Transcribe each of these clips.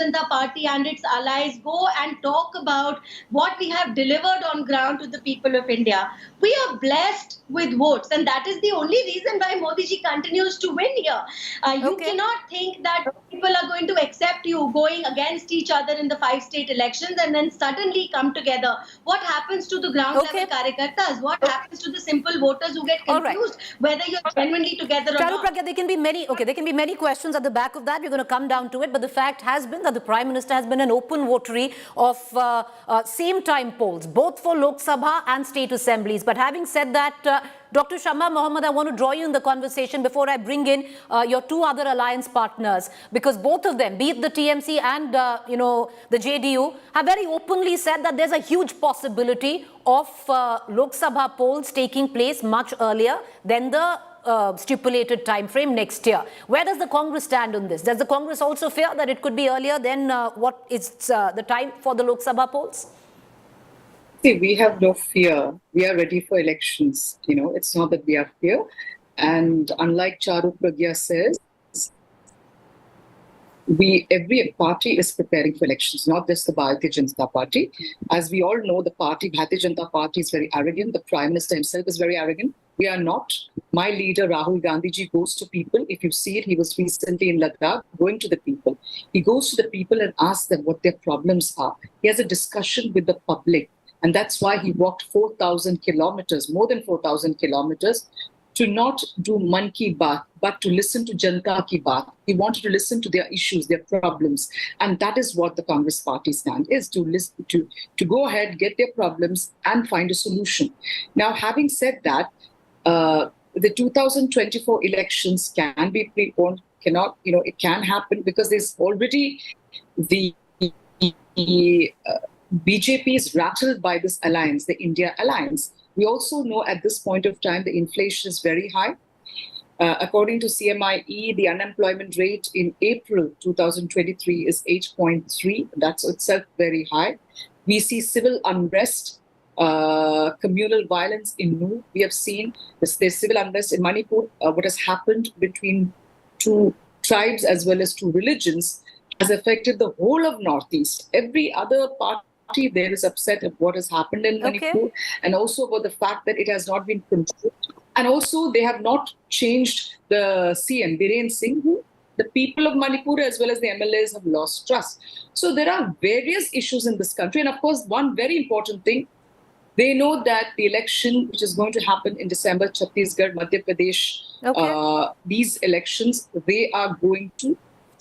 Janata Party and its allies go and talk about what we have delivered on ground to the people of India. We are blessed with votes, and that is the only reason why Modi ji continues to win here. You cannot think that people are going to accept you going against each other in the 5 state elections and then suddenly come together. What happens to the ground level karyakartas? What happens to the simple voters who get confused whether you're genuinely together or not? Pragya, there can be many questions at the back of that. We're going to come down to it, but the fact has been that the Prime Minister has been an open votary of same-time polls, both for Lok Sabha and state assemblies. But having said that, Dr. Shamma Mohammed, I want to draw you in the conversation before I bring in your two other alliance partners, because both of them, be it the TMC and the JDU, have very openly said that there's a huge possibility of Lok Sabha polls taking place much earlier than the stipulated time frame next year. Where does the Congress stand on this? Does the Congress also fear that it could be earlier than what is the time for the Lok Sabha polls? See, we have no fear. We are ready for elections. It's not that we have fear. And unlike Charu Pragya says, every party is preparing for elections, not just the Bharatiya Janata Party. As we all know, the party, Bharatiya Janata Party, is very arrogant. The Prime Minister himself is very arrogant. We are not. My leader, Rahul Gandhi ji, goes to people. If you see it, he was recently in Ladakh going to the people. He goes to the people and asks them what their problems are. He has a discussion with the public. And that's why he walked 4,000 kilometers, more than 4,000 kilometers, to not do Man Ki Baat, but to listen to Janata Ki Baat. He wanted to listen to their issues, their problems. And that is what the Congress party stand is, to listen, to go ahead, get their problems and find a solution. Now, having said that, the 2024 elections can be preponed, it can happen because there's already the BJP is rattled by this alliance, the India alliance. We also know at this point of time, the inflation is very high. According to CMIE, the unemployment rate in April 2023 is 8.3. That's itself very high. We see civil unrest, communal violence in Nu. We have seen there's civil unrest in Manipur. What has happened between two tribes as well as two religions has affected the whole of Northeast. Every other party there is upset at what has happened in Manipur, and also about the fact that it has not been controlled. And also they have not changed the CM, Biren Singh, who the people of Manipur as well as the MLAs have lost trust. So there are various issues in this country. And of course, one very important thing, they know that the election which is going to happen in December, Chhattisgarh, Madhya Pradesh, these elections, they are going to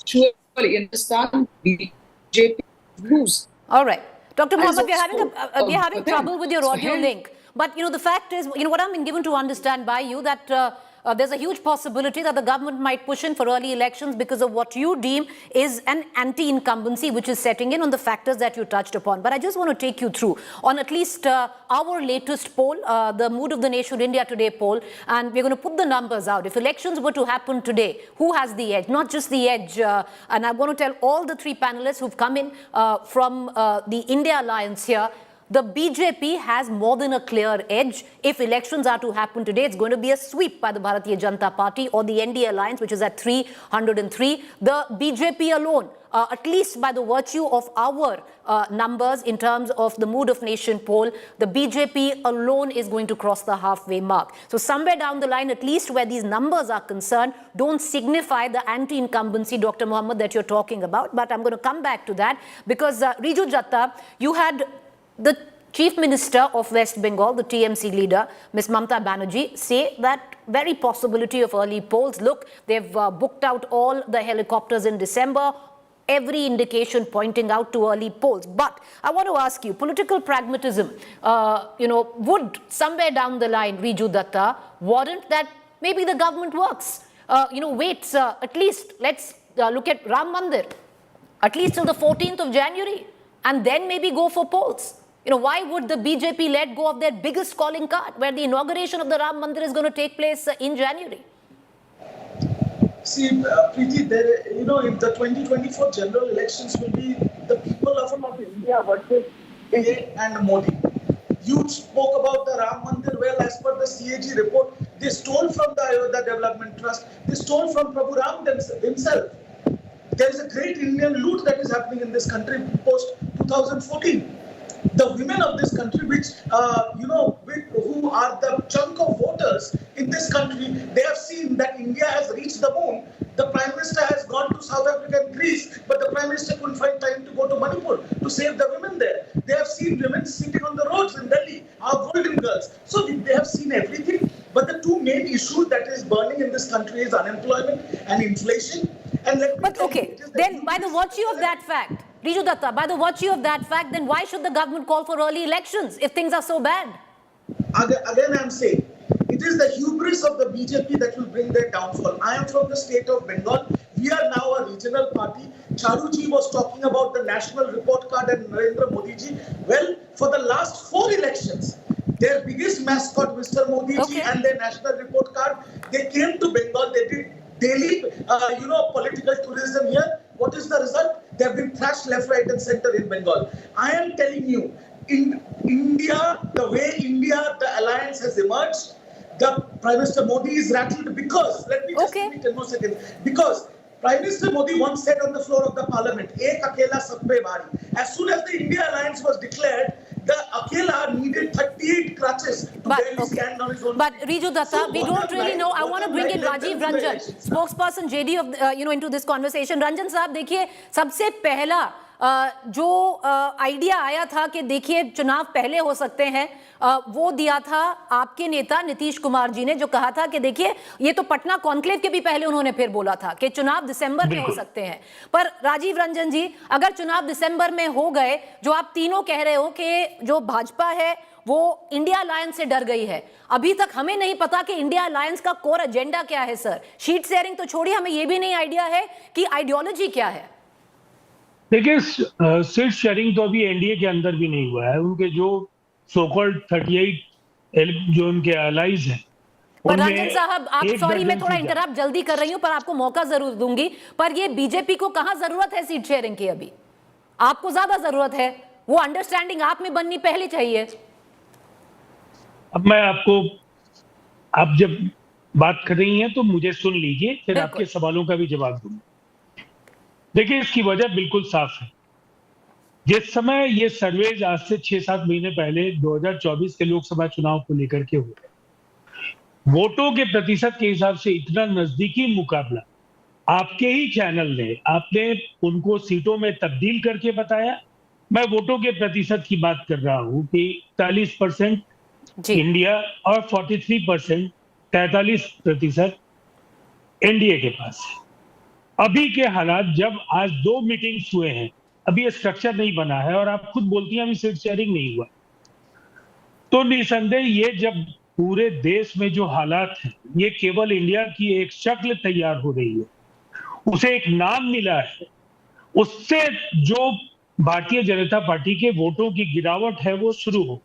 surely understand BJP lose. All right. Dr. Mohammed, we're having trouble with your audio link. But, the fact is, what I've been given to understand by you, that there's a huge possibility that the government might push in for early elections because of what you deem is an anti-incumbency which is setting in on the factors that you touched upon. But I just want to take you through on at least our latest poll, the Mood of the Nation India Today poll, and we're going to put the numbers out. If elections were to happen today, who has the edge? Not just the edge. And I want to tell all the three panelists who've come in from the India Alliance here, the BJP has more than a clear edge. If elections are to happen today, it's going to be a sweep by the Bharatiya Janata Party or the NDA Alliance, which is at 303. The BJP alone, at least by the virtue of our numbers in terms of the Mood of Nation poll, the BJP alone is going to cross the halfway mark. So somewhere down the line, at least where these numbers are concerned, don't signify the anti-incumbency, Dr. Mohammed, that you're talking about. But I'm going to come back to that because Riju Jatta, you had the Chief Minister of West Bengal, the TMC leader, Ms. Mamata Banerjee, say that very possibility of early polls. Look, they've booked out all the helicopters in December, every indication pointing out to early polls. But I want to ask you, political pragmatism, would somewhere down the line, Riju Datta, warrant that maybe the government works? Wait, at least let's look at Ram Mandir, at least till the 14th of January, and then maybe go for polls. Why would the BJP let go of their biggest calling card, where the inauguration of the Ram Mandir is going to take place in January? See, Preeti, if the 2024 general elections will be the people of India versus AA and Modi. You spoke about the Ram Mandir. Well, as per the CAG report, they stole from the Ayodhya Development Trust. They stole from Prabhu Ram himself. There is a great Indian loot that is happening in this country post 2014. The women of this country, which who are the chunk of voters in this country, they have seen that India has reached the moon. The Prime Minister has gone to South Africa and Greece, but the Prime Minister couldn't find time to go to Manipur to save the women there. They have seen women sitting on the roads in Delhi, our golden girls. So they have seen everything. But the two main issues that is burning in this country is unemployment and inflation. And let me But tell you, okay, then by the virtue of that fact, Riju Datta, by the virtue of that fact, then why should the government call for early elections if things are so bad? Again, I'm saying, it is the hubris of the BJP that will bring their downfall. I am from the state of Bengal. We are now a regional party. Choudhry was talking about the national report card and Narendra Modi ji. Well, for the last 4 elections, their biggest mascot, Mr. Modi ji, and their national report card, they came to Bengal. They did daily, political tourism here. What is the result? They have been thrashed left, right, and center in Bengal. I am telling you, in India, the way India, the alliance has emerged, the Prime Minister Modi is rattled because, let me just give me 10 more seconds, because Prime Minister Modi once said on the floor of the parliament, "Ek akela sab pe bhari." As soon as the India alliance was declared, the Akela needed 38 crutches to barely stand on his own. But Riju Datta, we don't really know. I want to bring in Rajiv Ranjan, spokesperson JD of into this conversation. Ranjan साहब देखिए, सबसे पहला जो idea आया था कि देखिए चुनाव पहले हो सकते हैं, वो दिया था आपके नेता नीतीश कुमार जी ने, जो कहा था कि देखिए ये तो पटना कॉन्क्लेव के भी पहले उन्होंने फिर बोला था कि चुनाव दिसंबर में हो सकते हैं। पर राजीव रंजन जी, अगर चुनाव दिसंबर में हो गए, जो आप तीनों कह रहे हो कि जो भाजपा है वो इंडिया अलायंस से डर गई है, अभी तक हमें नहीं पता कि इंडिया अलायंस का कोर एजेंडा क्या है सर। शीट शेयरिंग तो छोड़िए, हमें ये भी नहीं आइडिया है कि आइडियोलॉजी क्या है। देखिए, सीट शेयरिंग तो अभी एनडीए के अंदर भी नहीं हुआ है। उनके जो सो कॉल्ड 38 जो उनके अलाइज हैं, रंजन साहब, आप सॉरी मैं थोड़ा इंटरप्ट जल्दी कर रही हूं, पर आपको मौका जरूर दूंगी। पर ये बीजेपी को कहां जरूरत है सीट शेयरिंग की? अभी आपको ज्यादा जरूरत है, वो अंडरस्टैंडिंग आप में बननी पहले चाहिए। अब मैं आपको, आप जब बात कर रही हैं तो मुझे सुन लीजिए, फिर आपके सवालों का भी जवाब दूंगा। देखिए, इसकी वजह बिल्कुल साफ है। जिस समय ये सर्वेज आज से 6-7 महीने पहले 2024 के लोकसभा चुनाव को लेकर के हुए, वोटों के प्रतिशत के हिसाब से इतना नजदीकी मुकाबला आपके ही चैनल ने, आपने उनको सीटों में तब्दील करके बताया। मैं वोटों के प्रतिशत की बात कर रहा हूं कि 40% इंडिया और 43%, 43% एनडीए के पास है। अभी के हालात, जब आज 2 मीटिंग्स हुए हैं, अभी ये स्ट्रक्चर नहीं बना है और आप खुद बोलती हैं अभी सीट शेयरिंग नहीं हुआ, तो निसंदेह ये जब पूरे देश में जो हालात हैं, ये केवल इंडिया की एक शक्ल तैयार हो रही है, उसे एक नाम मिला है, उससे जो भारतीय जनता पार्टी के वोटों की गिरावट है वो शुरू हो।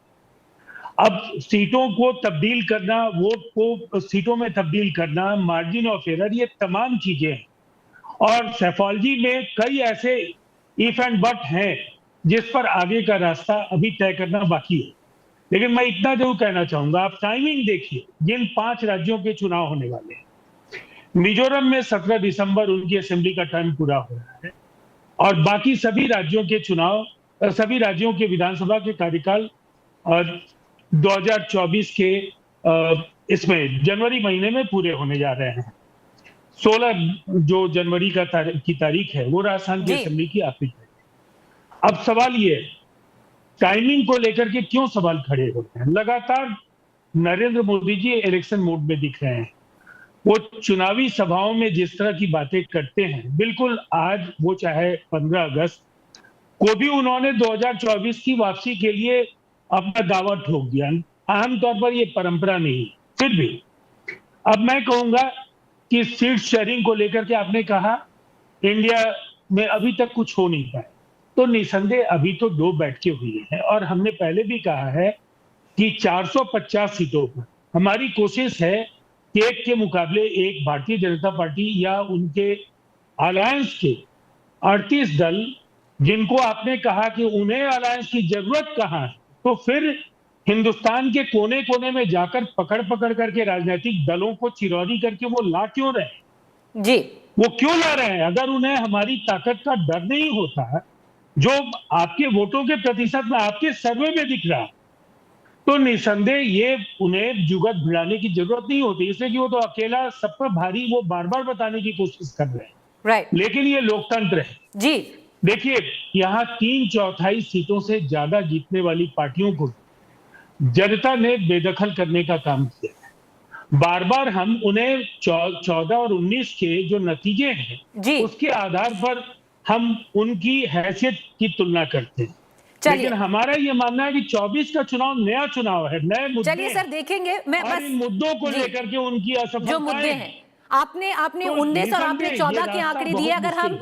अब सीटों को तब्दील करना, वोट को सीटों में तब्दील करना, मार्जिन ऑफ एरर, ये तमाम चीजें हैं और साइकोलॉजी में कई ऐसे इफ एंड बट हैं जिस पर आगे का रास्ता अभी तय करना बाकी है। लेकिन मैं इतना जरूर कहना चाहूंगा, आप टाइमिंग देखिए, जिन 5 राज्यों के चुनाव होने वाले हैं, मिजोरम में 17 दिसंबर उनकी असेंबली का टाइम पूरा हो रहा है और बाकी सभी राज्यों के चुनाव, सभी राज्यों के विधानसभा के कार्यकाल और 2024 के इसमें जनवरी महीने में पूरे होने जा रहे हैं। 16 जो जनवरी की तारीख है वो राजस्थान की असेंबली की आखिरी तारीख। अब सवाल ये, टाइमिंग को लेकर के क्यों सवाल खड़े होते हैं? लगातार नरेंद्र मोदी जी इलेक्शन मोड में दिख रहे हैं। वो चुनावी सभाओं में जिस तरह की बातें करते हैं, बिल्कुल आज वो चाहे 15 अगस्त को भी उन्होंने 2024 की वापसी के लिए अपना दावा ठोक दिया। आमतौर पर ये परंपरा नहीं, फिर भी अब मैं कहूंगा कि सीट शेयरिंग को लेकर के आपने कहा इंडिया में अभी तक कुछ हो नहीं पाया, तो निसंदेह अभी तो 2 बैठकें हुई हैं और हमने पहले भी कहा है कि 450 सीटों पर हमारी कोशिश है कि एक के मुकाबले एक भारतीय जनता पार्टी या उनके अलायंस के 38 दल, जिनको आपने कहा कि उन्हें अलायंस की जरूरत कहाँ है, तो फिर हिंदुस्तान के कोने कोने में जाकर पकड़ पकड़ करके राजनीतिक दलों को चिरौरी करके वो ला क्यों रहे? जी, वो क्यों ला रहे हैं? अगर उन्हें हमारी ताकत का डर नहीं होता, जो आपके वोटों के प्रतिशत में आपके सर्वे में दिख रहा, तो निसंदेह ये उन्हें जुगत भिड़ाने की जरूरत नहीं होती, इसलिए कि वो तो अकेला सब पर भारी वो बार बार बताने की कोशिश कर रहे हैं। राइट, लेकिन ये लोकतंत्र है जी। देखिए, यहाँ 3/4 सीटों से ज्यादा जीतने वाली पार्टियों को जनता ने बेदखल करने का काम किया। बार बार हम उन्हें 14 और 19 के जो नतीजे हैं उसके आधार पर हम उनकी हैसियत की तुलना करते हैं। लेकिन हमारा ये मानना है कि 24 का चुनाव नया चुनाव है, नए मुद्दे। चलिए सर, देखेंगे मैं और इन मुद्दों को लेकर के उनकी असफलताएं जो मुद्दे हैं, आपने 19 और आपने 14 के आंकड़े दिए। अगर हम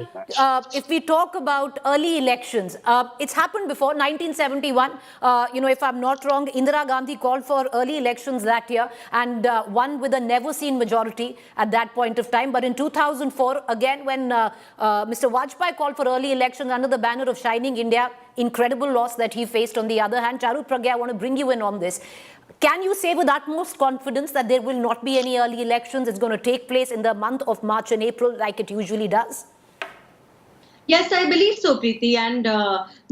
if we talk about early elections, it's happened before 1971, if I'm not wrong, Indira Gandhi called for early elections that year and won with a never seen majority at that point of time. But in 2004 again, when Mr. Vajpayee called for early elections under the banner of Shining India, incredible loss that he faced. On the other hand, Charu Pragya, I want to bring you in on this. Can you say with utmost confidence that there will not be any early elections? It's going to take place in the month of March and April like it usually does? Yes, I believe so, Preeti. And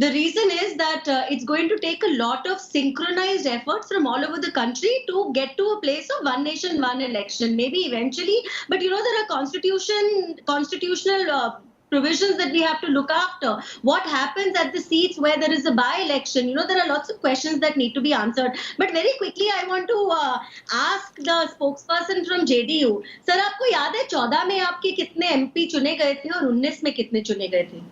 the reason is that it's going to take a lot of synchronized efforts from all over the country to get to a place of one nation, one election. Maybe eventually, but there are constitutional provisions that we have to look after. What happens at the seats where there is a by-election? There are lots of questions that need to be answered. But very quickly, I want to ask the spokesperson from JDU. Sir, आपको याद है 14 में आपके कितने MP चुने गए थे और 19 में कितने चुने गए थे?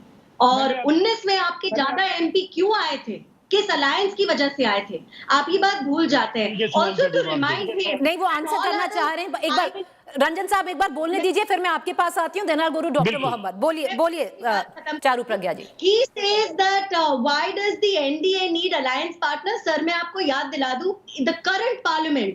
और 19 में आपके ज्यादा MP क्यों आए थे? किस अलायंस की वजह से आए थे? आप ये बात भूल जाते हैं। Also to remind him, नहीं, वो आंसर करना चाह रहे हैं। एक बार रंजन साहब एक बार बोलने दीजिए, फिर मैं आपके पास आती हूँ। Then I go to doctor Mohammad. बोलिए चारू प्रज्ञा जी। He says that why does the NDA need alliance partners? Sir, मैं आपको याद दिला दूं, the current parliament,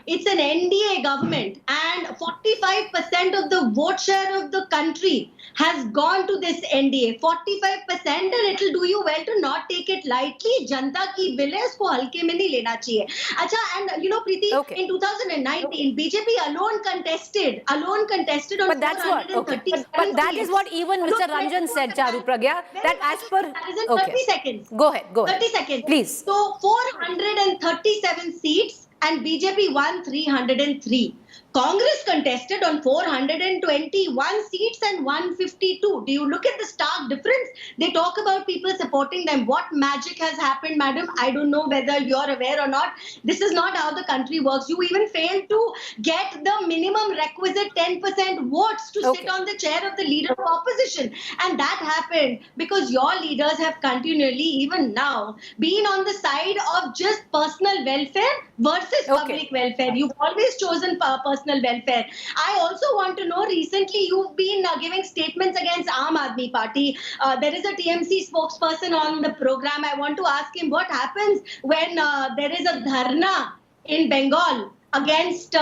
it's an NDA government and 45% of the vote share of the country has gone to this NDA. 45%, and it will do you well to not take it lightly. जनता की bill है, उसको हल्के में नहीं लेना चाहिए। अच्छा, and Preeti, in 2019, BJP alone contested on 437 But that is what even Mr. Ranjan said, Charu Pragya, that as per... 30 seconds. Go ahead. 30 seconds. Please. So 437 seats and BJP won 303. Congress contested on 421 seats and 152. Do you look at the stark difference? They talk about people supporting them. What magic has happened, madam? I don't know whether you're aware or not. This is not how the country works. You even failed to get the minimum requisite 10% votes to sit on the chair of the leader of opposition. And that happened because your leaders have continually, even now, been on the side of just personal welfare versus public welfare. You've always chosen personal welfare. I also want to know, recently you've been giving statements against Aam Aadmi Party. There is a TMC spokesperson on the program. I want to ask him what happens when there is a dharna in Bengal against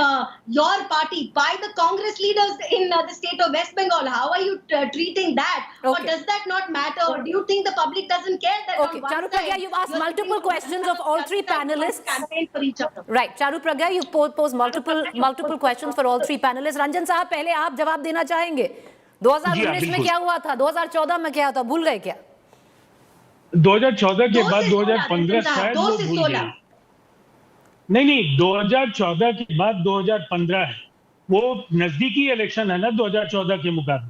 your party by the Congress leaders in the state of West Bengal. How are you treating that? Or does that not matter? Or do you think the public doesn't care that on one Charu side, Pragya, you've asked multiple questions of all three panelists. Campaign for each other. Right. Charu Pragya, you've posed multiple questions for all three panelists. Ranjan साहब, पहले आप जवाब देना चाहेंगे? 2019 में क्या हुआ था? 2014 में क्या था? भूल गए क्या? 2014 के बाद 2015 शायद वो भूल गए। नहीं, 2014 के बाद 2015 है, वो नजदीकी इलेक्शन है ना 2014 के मुकाबले।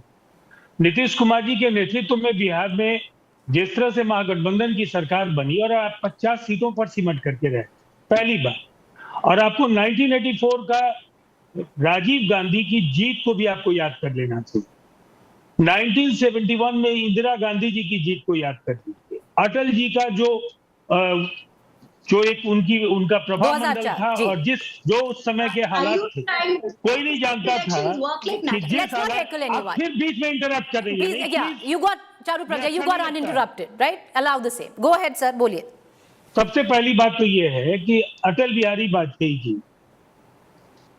नीतीश कुमार जी के नेतृत्व में बिहार में जिस तरह से महागठबंधन की सरकार बनी और आप 50 सीटों पर सिमट करके रहे, पहली बार। और आपको 1984 का राजीव गांधी की जीत को भी आपको याद कर लेना चाहिए। 1971 में इंदिरा गांधी जी की जीत को याद कर लीजिए। अटल जी का जो एक उनका प्रभाव मंडल था और जो उस समय के हालात थे, कोई नहीं जानता था कि जिस हालात। आप फिर बीच में इंटरप्ट कर रही हैं। You got, Charu Pragya, you got uninterrupted, right? Allow the same. Go ahead, sir. बोलिए। सबसे पहली बात तो ये है कि अटल बिहारी वाजपेयी जी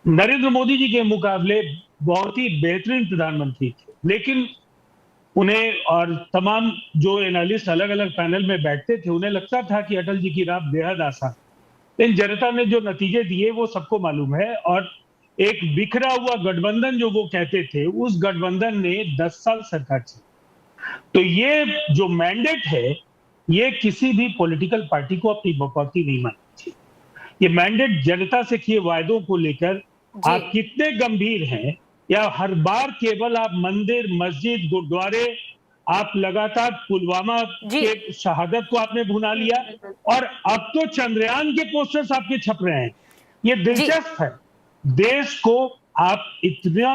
नरेंद्र मोदी जी के मुकाबले बहुत ही बेहतरीन प्रधानमंत्री थे, लेकिन उन्हें और तमाम जो एनालिस्ट अलग अलग पैनल में बैठते थे, उन्हें लगता था कि अटल जी की राह बेहद आसान। लेकिन जनता ने जो नतीजे दिए वो सबको मालूम है। और एक बिखरा हुआ गठबंधन जो वो कहते थे, उस गठबंधन ने 10 साल सरकार चलाई। तो ये जो मैंडेट है, ये किसी भी पॉलिटिकल पार्टी को अपनी बकौती नहीं माननी चाहिए। ये मैंडेट जनता से किए वायदों को लेकर आप कितने गंभीर हैं, या हर बार केवल आप मंदिर, मस्जिद, गुरुद्वारे, आप लगातार पुलवामा के शहादत को आपने भुना लिया, और अब तो चंद्रयान के पोस्टर्स आपके छप रहे हैं। ये दिलचस्प है। देश को आप इतना,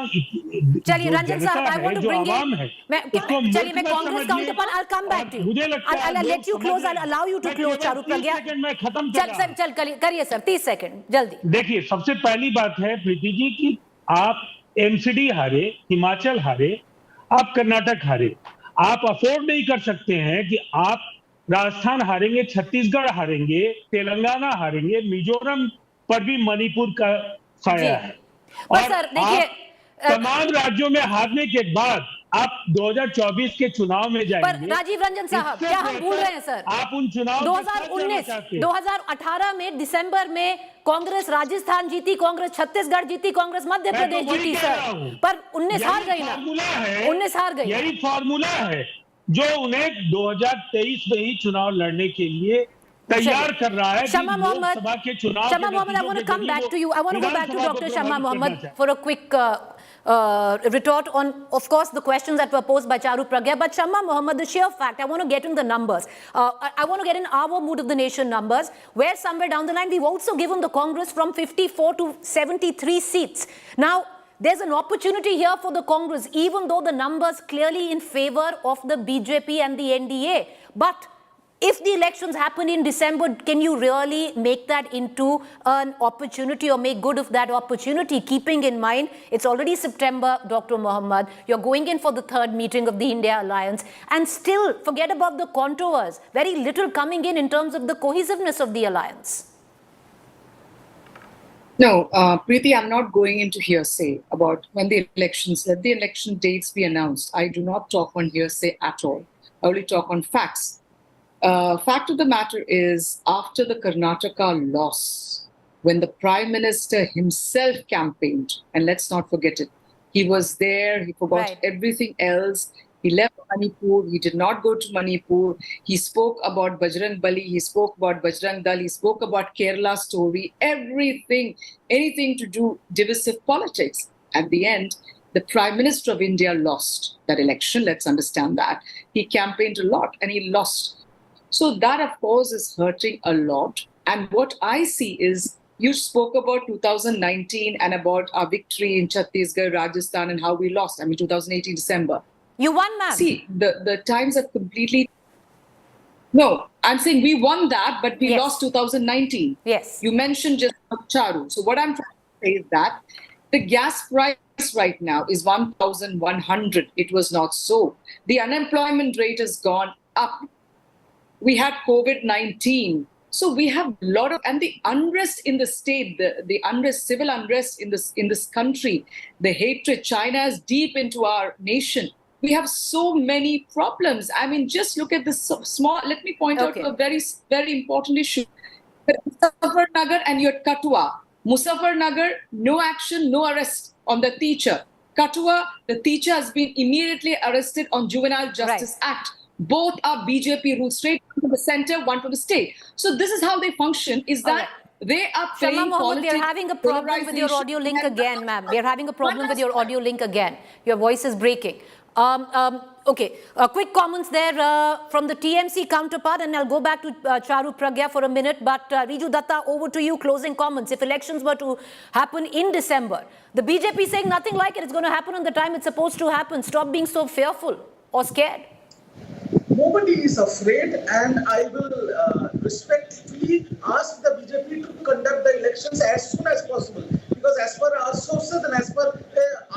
चलिए Ranjan sahib, I want to bring in, चलिए मैं Congress counterpart, I will come back to you, मुझे लगता है I let you close, I allow you to close. Charu Pragya, मैं खत्म कर रहा हूं। चल करिए सर, 30 सेकंड जल्दी। देखिए, सबसे पहली बात है प्रीति जी कि आप एमसीडी हारे, हिमाचल हारे, आप कर्नाटक हारे। आप अफोर्ड नहीं कर सकते हैं कि आप राजस्थान हारेंगे, छत्तीसगढ़ हारेंगे, तेलंगाना हारेंगे, मिजोरम पर भी मणिपुर का साया है। और सर देखिए, तमाम राज्यों में हारने के बाद आप 2024 के चुनाव में जाएंगे। पर राजीव रंजन साहब, क्या हम भूल रहे हैं सर, आप उन चुनाव 2019, 2018 में दिसंबर में कांग्रेस राजस्थान जीती, कांग्रेस छत्तीसगढ़ जीती, कांग्रेस मध्य प्रदेश जीती सर, पर 19 हार गई ना, 19 हार गई। यही फॉर्मूला है जो उन्हें 2023 में ही चुनाव लड़ने के लिए तैयार कर रहा है। Shama Mohammed, I want to come back to you. I want to go back to Dr. Shama Mohammed for a quick retort on, of course, the questions that were posed by Charu Pragya. But Shama Mohammed, the sheer fact, I want to get in the numbers. I want to get in our mood of the nation numbers, where somewhere down the line, we've also given the Congress from 54 to 73 seats. Now, there's an opportunity here for the Congress, even though the numbers clearly in favor of the BJP and the NDA. But if the elections happen in December, can you really make that into an opportunity or make good of that opportunity, keeping in mind it's already September, Dr. Mohammed, you're going in for the third meeting of the India Alliance, and still forget about the contours, very little coming in terms of the cohesiveness of the alliance? No, Preeti, I'm not going into hearsay about when the elections, let the election dates be announced. I do not talk on hearsay at all. I only talk on facts. Fact of the matter is, after the Karnataka loss, when the Prime Minister himself campaigned, and let's not forget it, he was there, he forgot everything else, he left Manipur, he did not go to Manipur, he spoke about Bajrang Bali, he spoke about Bajrang Dal, he spoke about Kerala story, everything, anything to do divisive politics. At the end, the Prime Minister of India lost that election, let's understand that. He campaigned a lot and he lost. So that, of course, is hurting a lot. And what I see is, you spoke about 2019 and about our victory in Chhattisgarh, Rajasthan, and how we lost. I mean, 2018 December. You won, ma'am. See, the times are completely... No, I'm saying we won that, but we lost 2019. Yes. You mentioned just Charu. So what I'm trying to say is that the gas price right now is 1,100. It was not so. The unemployment rate has gone up. We had COVID-19. So we have a lot of, and the unrest in the state, the unrest, civil unrest in this country, the hatred, China is deep into our nation. We have so many problems. I mean, just look at this small, let me point out a very, very important issue. Muzaffarnagar and your Katua. Muzaffarnagar, no action, no arrest on the teacher. Katua, the teacher has been immediately arrested on Juvenile Justice Act. Both are BJP rules, straight from the center, one from the state. So this is how they function, is that they are playing Shama Mohammed, politics. we are having a problem with your audio link again, ma'am. We are having a problem with your audio link again. Your voice is breaking. Okay, quick comments there from the TMC counterpart, and I'll go back to Charu Pragya for a minute. But Riju Datta, over to you, closing comments. If elections were to happen in December, the BJP is saying nothing like it. It's going to happen on the time it's supposed to happen. Stop being so fearful or scared. Nobody is afraid, and I will respectfully ask the BJP to conduct the elections as soon as possible. Because as per our sources and as per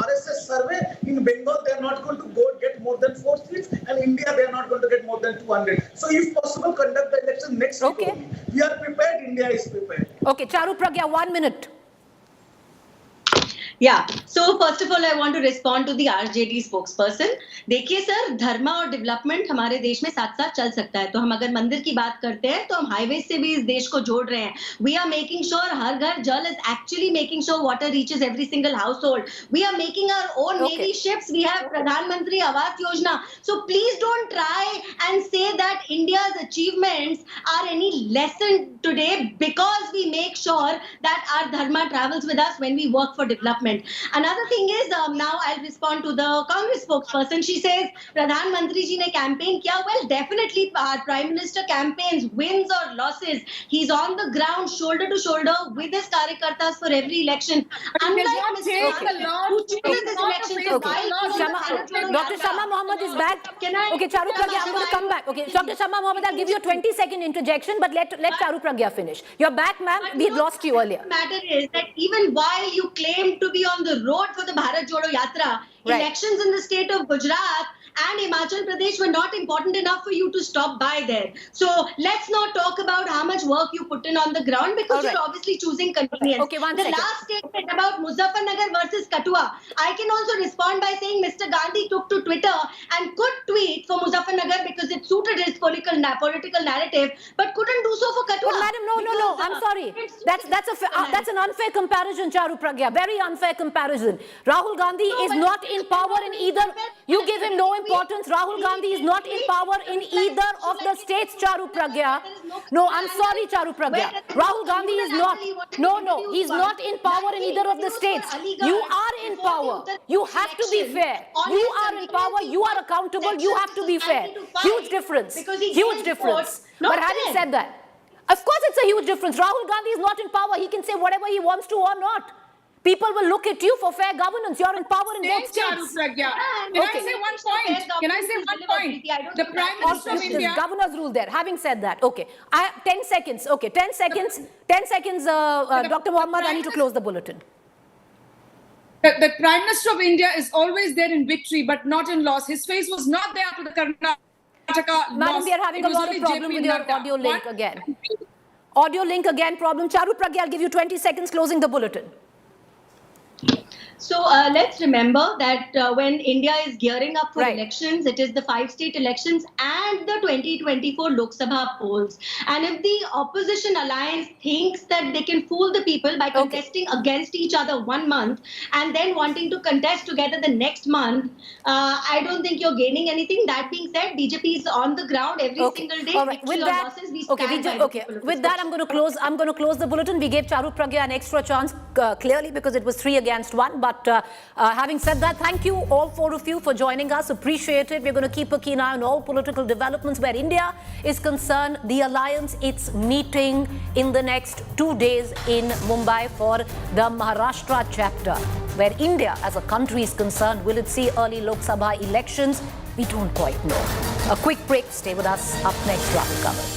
RSS survey, in Bengal they are not going to get more than 4 seats, and India they are not going to get more than 200. So if possible, conduct the election next week only. We are prepared, India is prepared. Okay, Charu Pragya, 1 minute. Yeah. So first of all, I want to respond to the RJD spokesperson. देखिए sir, धर्म और development हमारे देश में साथ साथ चल सकता है. तो हम अगर मंदिर की बात करते हैं तो हम हाईवे से भी इस देश को जोड़ रहे हैं. We are making sure हर घर जल is actually making sure water reaches every single household. We are making our own navy ships. We have Pradhan Mantri Awas Yojana. So please don't try and say that India's achievements are any lesson today because we make sure that our dharma travels with us when we work for development. Another thing is, now I'll respond to the Congress spokesperson. She says, Pradhan Mantri ji ne campaign kiya. Well, definitely our Prime Minister campaigns, wins or losses. He's on the ground, shoulder to shoulder with his karyakartas for every election. Unlike Mr. Gandhi, who chooses this election to Dr. Shama Mohammed is back. Okay, Charu Pragya, I'm going to come back. Okay, Dr. Shama Mohammed, I'll give you a 20-second interjection, but let Charu Pragya finish. You're back, ma'am. We had lost you earlier. The matter is that even while you claim to be on the road for the Bharat Jodo Yatra, elections in the state of Gujarat and Himachal Pradesh were not important enough for you to stop by there. So let's not talk about how much work you put in on the ground because you're obviously choosing convenience. Okay, one the second. last statement about Muzaffarnagar versus Kathua, I can also respond by saying Mr. Gandhi took to Twitter and could tweet for Muzaffarnagar because it suited his political narrative, but couldn't do so for Kathua. But madam, no, I'm sorry. That's an unfair comparison, Charu Pragya. Very unfair comparison. Rahul Gandhi is not in power in either. You give him no importance. Rahul Gandhi is not in power in either of the states, Charu Pragya. No, I'm sorry, Charu Pragya. Rahul Gandhi is not. No, he's not in power in either of the states. You are in power. You have to be fair. You are in power. You are accountable. You have to be fair. Huge difference. Huge difference. But having said that, of course it's a huge difference. Rahul Gandhi is not in power. He can say whatever he wants to or not. People will look at you for fair governance. You're in power in both states. Can I say one point? Can I say one point? The Prime Minister of India... Governor's rule there. Having said that, okay. I have 10 seconds. Okay, 10 seconds. 10 seconds, Dr. Mohammed, I need to close the bulletin. The Prime Minister of India is always there in victory, but not in loss. His face was not there after the Karnataka Madam, loss. we are having a lot of problem with your audio link again. Audio link again problem. Charu Pragya, I'll give you 20 seconds closing the bulletin. So let's remember that when India is gearing up for elections, it is the 5 state elections and the 2024 Lok Sabha polls. And if the opposition alliance thinks that they can fool the people by contesting against each other 1 month and then wanting to contest together the next month, I don't think you're gaining anything. That being said, BJP is on the ground every single day. All right. With that, with that, I'm going to close the bulletin. We gave Charu Pragya an extra chance clearly because it was 3 against 1. But having said that, thank you all 4 of you for joining us. Appreciate it. We're going to keep a keen eye on all political developments where India is concerned. The alliance, it's meeting in the next 2 days in Mumbai for the Maharashtra chapter. Where India as a country is concerned, will it see early Lok Sabha elections? We don't quite know. A quick break. Stay with us. Up next, Rahul covered.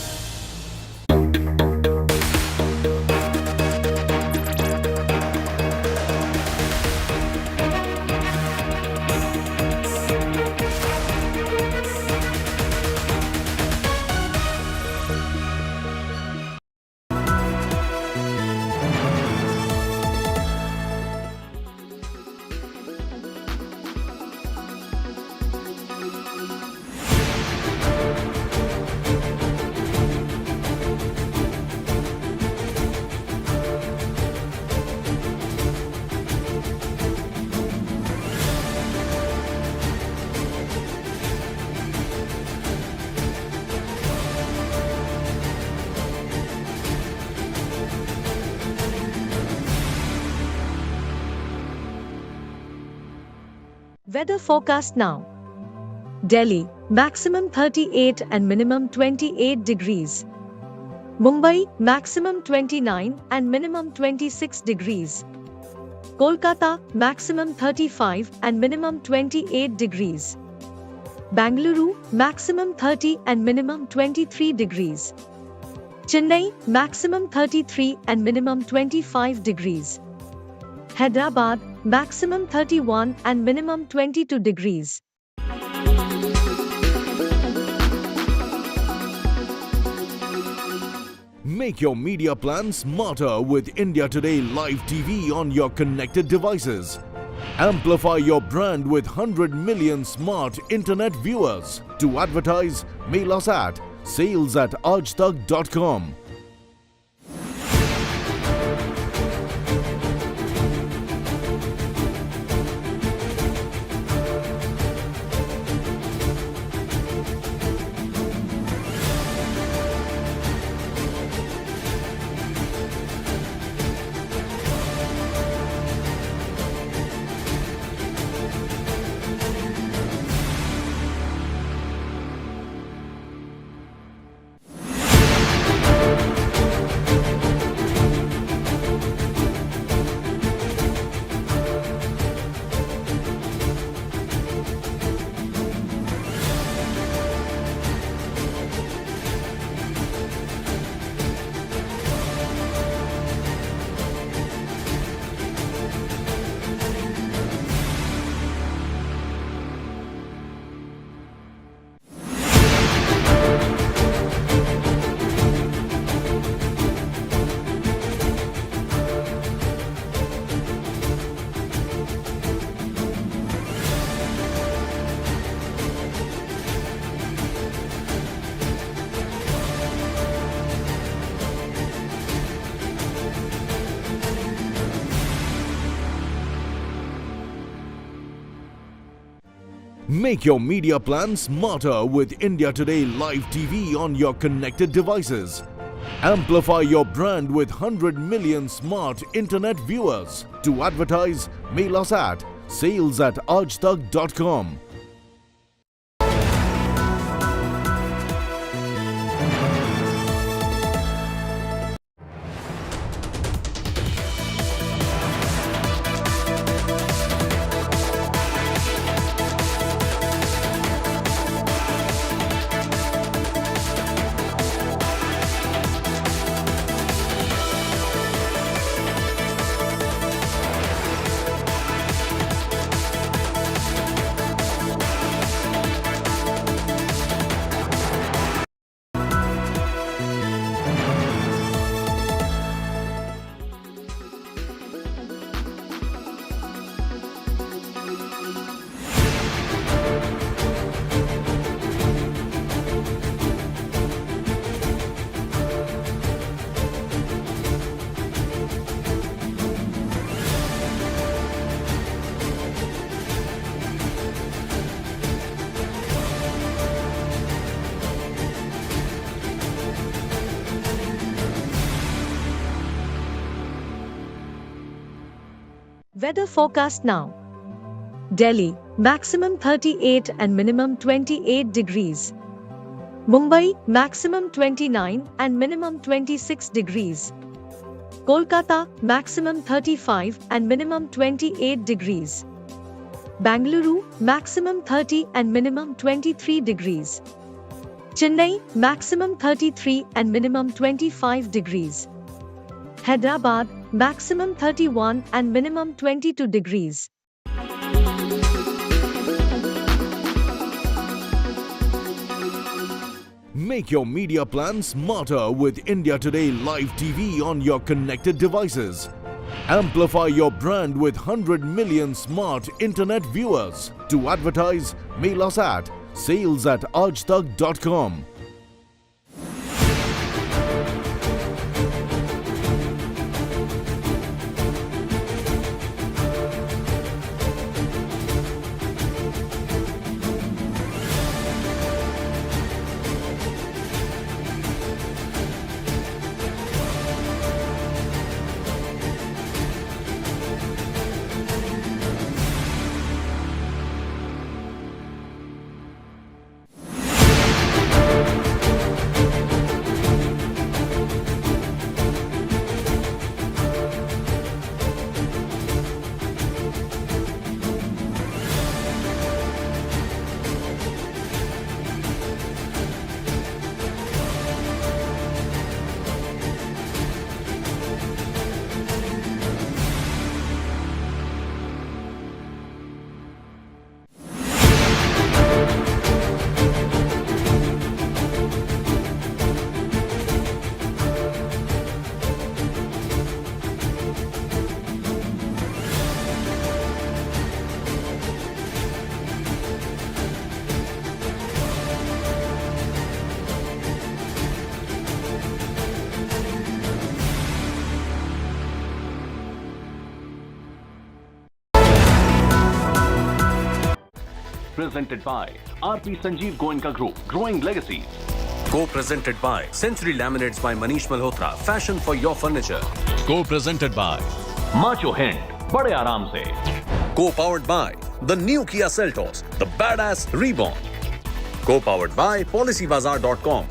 Weather forecast now. Delhi, maximum 38 and minimum 28 degrees. Mumbai, maximum 29 and minimum 26 degrees. Kolkata, maximum 35 and minimum 28 degrees. Bangalore, maximum 30 and minimum 23 degrees. Chennai, maximum 33 and minimum 25 degrees. Hyderabad, maximum 31 and minimum 22 degrees. Make your media plan smarter with India Today Live TV on your connected devices. Amplify your brand with 100 million smart internet viewers. To advertise, mail us at sales@aajtak.com. Make your media plan smarter with India Today Live TV on your connected devices. Amplify your brand with 100 million smart internet viewers. To advertise, mail us at sales@aajtak.com. Weather forecast now. Delhi, maximum 38 and minimum 28 degrees. Mumbai, maximum 29 and minimum 26 degrees. Kolkata, maximum 35 and minimum 28 degrees. Bangalore, maximum 30 and minimum 23 degrees. Chennai, maximum 33 and minimum 25 degrees. Hyderabad, maximum 31 and minimum 22 degrees. Make your media plan smarter with India Today Live TV on your connected devices. Amplify your brand with 100 million smart internet viewers. To advertise, mail us at sales@aajtak.com. presented by RP Sanjeev Goenka Group, Growing Legacies. Co-presented by Century Laminates by Manish Malhotra, fashion for your furniture. Co-presented by Macho Hint, बड़े आराम से. Co-powered by the new Kia Seltos, the badass reborn. Co-powered by PolicyBazaar.com.